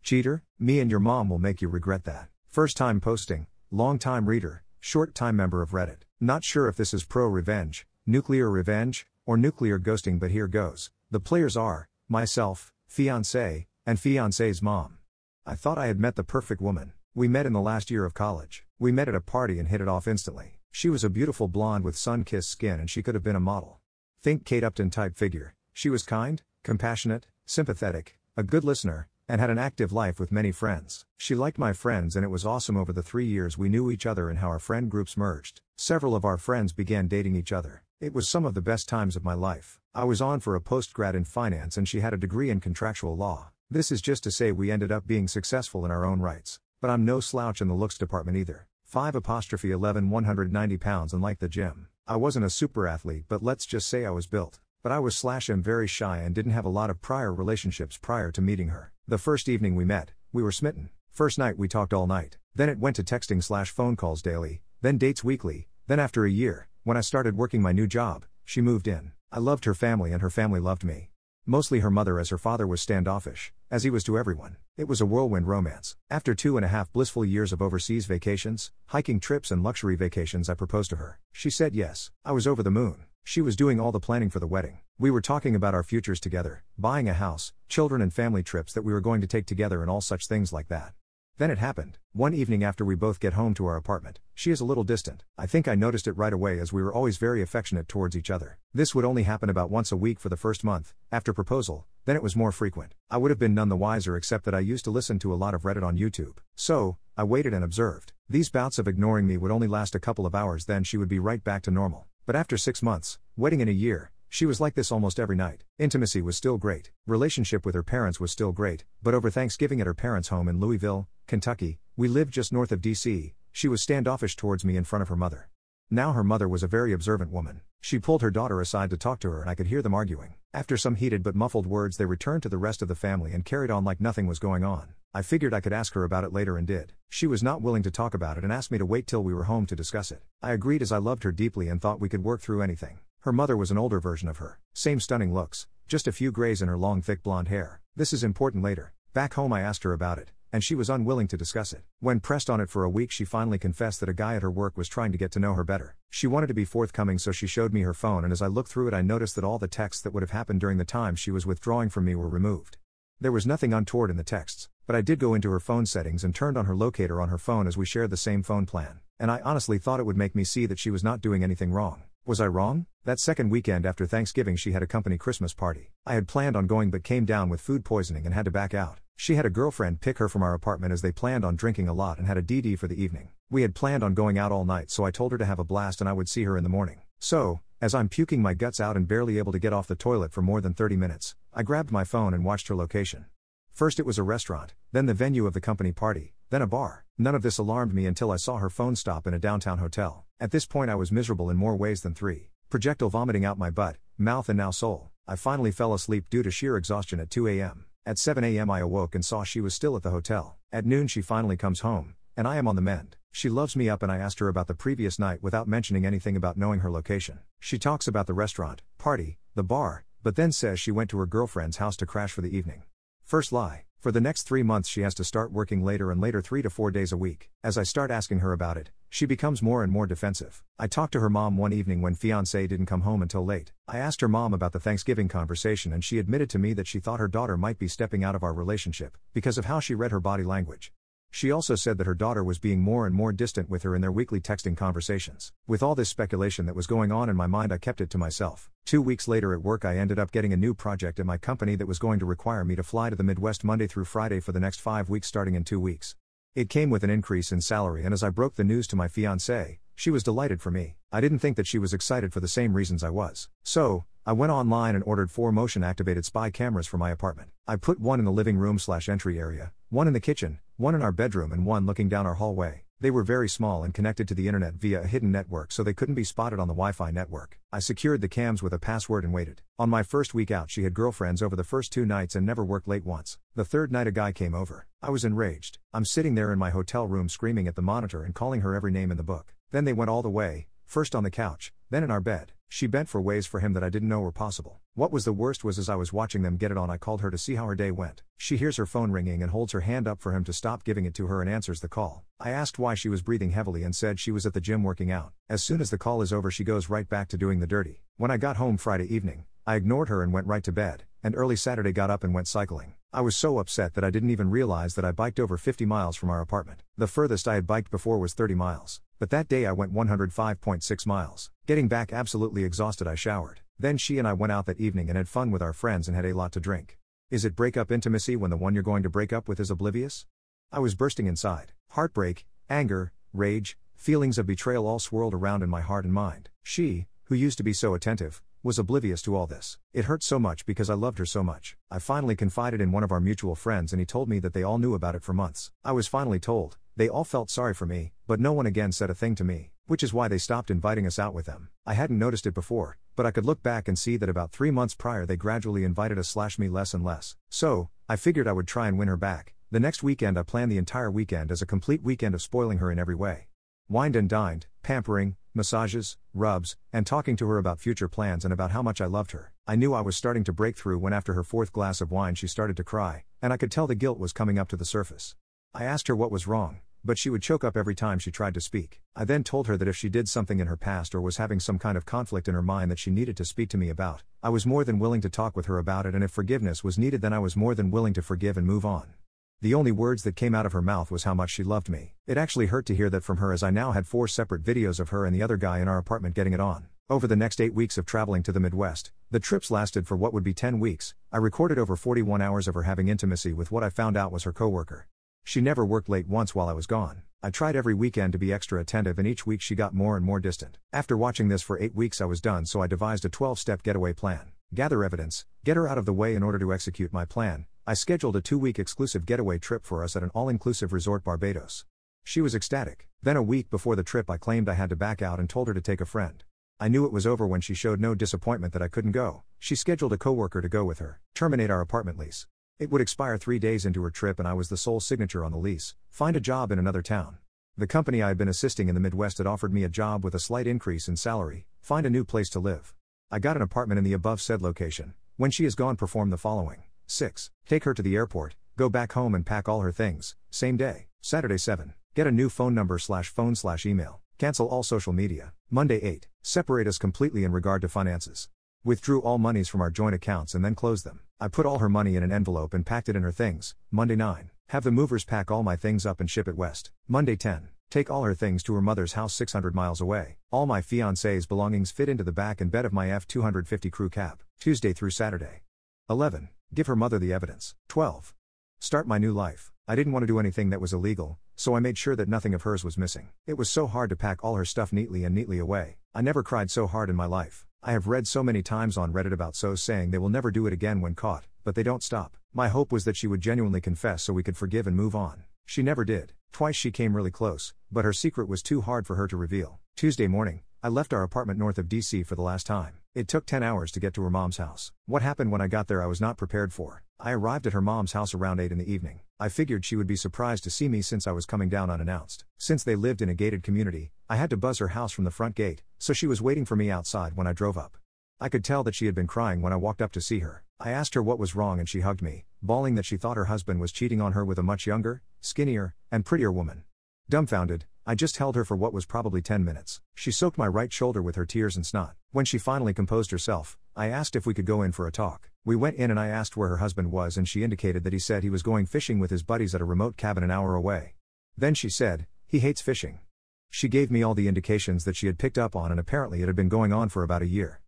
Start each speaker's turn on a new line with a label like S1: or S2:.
S1: Cheater, me and your mom will make you regret that. First time posting, long time reader, short time member of Reddit. Not sure if this is pro-revenge, nuclear revenge, or nuclear ghosting, but here goes. The players are myself, fiancé, and fiancé's mom. I thought I had met the perfect woman. We met in the last year of college. We met at a party and hit it off instantly. She was a beautiful blonde with sun-kissed skin and she could have been a model. Think Kate Upton type figure. She was kind, compassionate, sympathetic, a good listener, and had an active life with many friends. She liked my friends and it was awesome over the 3 years we knew each other and how our friend groups merged. Several of our friends began dating each other. It was some of the best times of my life. I was on for a postgrad in finance and she had a degree in contractual law. This is just to say we ended up being successful in our own rights. But I'm no slouch in the looks department either. 5'11", 190 pounds and like the gym. I wasn't a super athlete, but let's just say I was built. But I was / very shy and didn't have a lot of prior relationships prior to meeting her. The first evening we met, we were smitten. First night we talked all night. Then it went to texting / phone calls daily, then dates weekly. Then after a year, when I started working my new job, she moved in. I loved her family and her family loved me. Mostly her mother, as her father was standoffish, as he was to everyone. It was a whirlwind romance. After 2.5 blissful years of overseas vacations, hiking trips and luxury vacations, I proposed to her. She said yes. I was over the moon. She was doing all the planning for the wedding. We were talking about our futures together, buying a house, children and family trips that we were going to take together and all such things like that. Then it happened. One evening after we both get home to our apartment, she is a little distant. I think I noticed it right away as we were always very affectionate towards each other. This would only happen about once a week for the first month, after proposal, then it was more frequent. I would have been none the wiser except that I used to listen to a lot of Reddit on YouTube. So, I waited and observed. These bouts of ignoring me would only last a couple of hours, then she would be right back to normal. But after 6 months, wedding in a year, she was like this almost every night. Intimacy was still great. Relationship with her parents was still great, but over Thanksgiving at her parents' home in Louisville, Kentucky, we lived just north of DC, she was standoffish towards me in front of her mother. Now her mother was a very observant woman. She pulled her daughter aside to talk to her and I could hear them arguing. After some heated but muffled words they returned to the rest of the family and carried on like nothing was going on. I figured I could ask her about it later and did. She was not willing to talk about it and asked me to wait till we were home to discuss it. I agreed as I loved her deeply and thought we could work through anything. Her mother was an older version of her. Same stunning looks, just a few grays in her long thick blonde hair. This is important later. Back home I asked her about it, and she was unwilling to discuss it. When pressed on it for a week she finally confessed that a guy at her work was trying to get to know her better. She wanted to be forthcoming so she showed me her phone and as I looked through it I noticed that all the texts that would have happened during the time she was withdrawing from me were removed. There was nothing untoward in the texts, but I did go into her phone settings and turned on her locator on her phone as we shared the same phone plan, and I honestly thought it would make me see that she was not doing anything wrong. Was I wrong? That second weekend after Thanksgiving she had a company Christmas party. I had planned on going but came down with food poisoning and had to back out. She had a girlfriend pick her from our apartment as they planned on drinking a lot and had a DD for the evening. We had planned on going out all night so I told her to have a blast and I would see her in the morning. So, as I'm puking my guts out and barely able to get off the toilet for more than 30 minutes, I grabbed my phone and watched her location. First it was a restaurant, then the venue of the company party, then a bar. None of this alarmed me until I saw her phone stop in a downtown hotel. At this point I was miserable in more ways than 3. Projectile vomiting out my butt, mouth and now soul. I finally fell asleep due to sheer exhaustion at 2 a.m. At 7 a.m. I awoke and saw she was still at the hotel. At noon she finally comes home, and I am on the mend. She loves me up and I asked her about the previous night without mentioning anything about knowing her location. She talks about the restaurant, party, the bar, but then says she went to her girlfriend's house to crash for the evening. First lie. For the next 3 months she has to start working later and later 3 to 4 days a week. As I start asking her about it, she becomes more and more defensive. I talked to her mom one evening when fiancé didn't come home until late. I asked her mom about the Thanksgiving conversation and she admitted to me that she thought her daughter might be stepping out of our relationship, because of how she read her body language. She also said that her daughter was being more and more distant with her in their weekly texting conversations. With all this speculation that was going on in my mind I kept it to myself. 2 weeks later at work I ended up getting a new project at my company that was going to require me to fly to the Midwest Monday through Friday for the next 5 weeks starting in 2 weeks. It came with an increase in salary and as I broke the news to my fiancée, she was delighted for me. I didn't think that she was excited for the same reasons I was. So, I went online and ordered 4 motion-activated spy cameras for my apartment. I put one in the living room/entry area, one in the kitchen, one in our bedroom and one looking down our hallway. They were very small and connected to the internet via a hidden network so they couldn't be spotted on the Wi-Fi network. I secured the cams with a password and waited. On my first week out she had girlfriends over the first 2 nights and never worked late once. The third night a guy came over. I was enraged. I'm sitting there in my hotel room screaming at the monitor and calling her every name in the book. Then they went all the way, first on the couch, then in our bed. She bent for ways for him that I didn't know were possible. What was the worst was as I was watching them get it on, I called her to see how her day went. She hears her phone ringing and holds her hand up for him to stop giving it to her and answers the call. I asked why she was breathing heavily and said she was at the gym working out. As soon as the call is over, she goes right back to doing the dirty. When I got home Friday evening, I ignored her and went right to bed, and early Saturday got up and went cycling. I was so upset that I didn't even realize that I biked over 50 miles from our apartment. The furthest I had biked before was 30 miles. But that day I went 105.6 miles. Getting back absolutely exhausted, I showered. Then she and I went out that evening and had fun with our friends and had a lot to drink. Is it breakup intimacy when the one you're going to break up with is oblivious? I was bursting inside. Heartbreak, anger, rage, feelings of betrayal all swirled around in my heart and mind. She, who used to be so attentive, was oblivious to all this. It hurt so much because I loved her so much. I finally confided in one of our mutual friends and he told me that they all knew about it for months. I was finally told. They all felt sorry for me, but no one again said a thing to me, which is why they stopped inviting us out with them. I hadn't noticed it before, but I could look back and see that about 3 months prior they gradually invited us/me less and less. So, I figured I would try and win her back. The next weekend I planned the entire weekend as a complete weekend of spoiling her in every way. Wined and dined, pampering, massages, rubs, and talking to her about future plans and about how much I loved her. I knew I was starting to break through when after her 4th glass of wine she started to cry, and I could tell the guilt was coming up to the surface. I asked her what was wrong, but she would choke up every time she tried to speak. I then told her that if she did something in her past or was having some kind of conflict in her mind that she needed to speak to me about, I was more than willing to talk with her about it, and if forgiveness was needed then I was more than willing to forgive and move on. The only words that came out of her mouth was how much she loved me. It actually hurt to hear that from her, as I now had 4 separate videos of her and the other guy in our apartment getting it on. Over the next 8 weeks of traveling to the Midwest, the trips lasted for what would be 10 weeks, I recorded over 41 hours of her having intimacy with what I found out was her coworker. She never worked late once while I was gone. I tried every weekend to be extra attentive and each week she got more and more distant. After watching this for 8 weeks I was done, so I devised a 12-step getaway plan. Gather evidence, get her out of the way in order to execute my plan. I scheduled a 2-week exclusive getaway trip for us at an all-inclusive resort Barbados. She was ecstatic. Then a week before the trip I claimed I had to back out and told her to take a friend. I knew it was over when she showed no disappointment that I couldn't go. She scheduled a coworker to go with her, terminate our apartment lease. It would expire 3 days into her trip and I was the sole signature on the lease. Find a job in another town. The company I had been assisting in the Midwest had offered me a job with a slight increase in salary. Find a new place to live. I got an apartment in the above said location. When she is gone, perform the following. 6. Take her to the airport, go back home and pack all her things, same day. Saturday 7. Get a new phone number/phone/email. Cancel all social media. Monday 8. Separate us completely in regard to finances. Withdrew all monies from our joint accounts and then closed them. I put all her money in an envelope and packed it in her things. Monday 9. Have the movers pack all my things up and ship it west. Monday 10. Take all her things to her mother's house 600 miles away. All my fiancé's belongings fit into the back and bed of my F-250 crew cab. Tuesday through Saturday. 11. Give her mother the evidence. 12. Start my new life. I didn't want to do anything that was illegal, so I made sure that nothing of hers was missing. It was so hard to pack all her stuff neatly away. I never cried so hard in my life. I have read so many times on Reddit about SOs saying they will never do it again when caught, but they don't stop. My hope was that she would genuinely confess so we could forgive and move on. She never did. Twice she came really close, but her secret was too hard for her to reveal. Tuesday morning, I left our apartment north of DC for the last time. It took 10 hours to get to her mom's house. What happened when I got there I was not prepared for. I arrived at her mom's house around 8 in the evening. I figured she would be surprised to see me since I was coming down unannounced. Since they lived in a gated community, I had to buzz her house from the front gate, so she was waiting for me outside when I drove up. I could tell that she had been crying when I walked up to see her. I asked her what was wrong and she hugged me, bawling that she thought her husband was cheating on her with a much younger, skinnier, and prettier woman. Dumbfounded, I just held her for what was probably 10 minutes. She soaked my right shoulder with her tears and snot. When she finally composed herself, I asked if we could go in for a talk. We went in and I asked where her husband was and she indicated that he said he was going fishing with his buddies at a remote cabin an hour away. Then she said, he hates fishing. She gave me all the indications that she had picked up on and apparently it had been going on for about a year.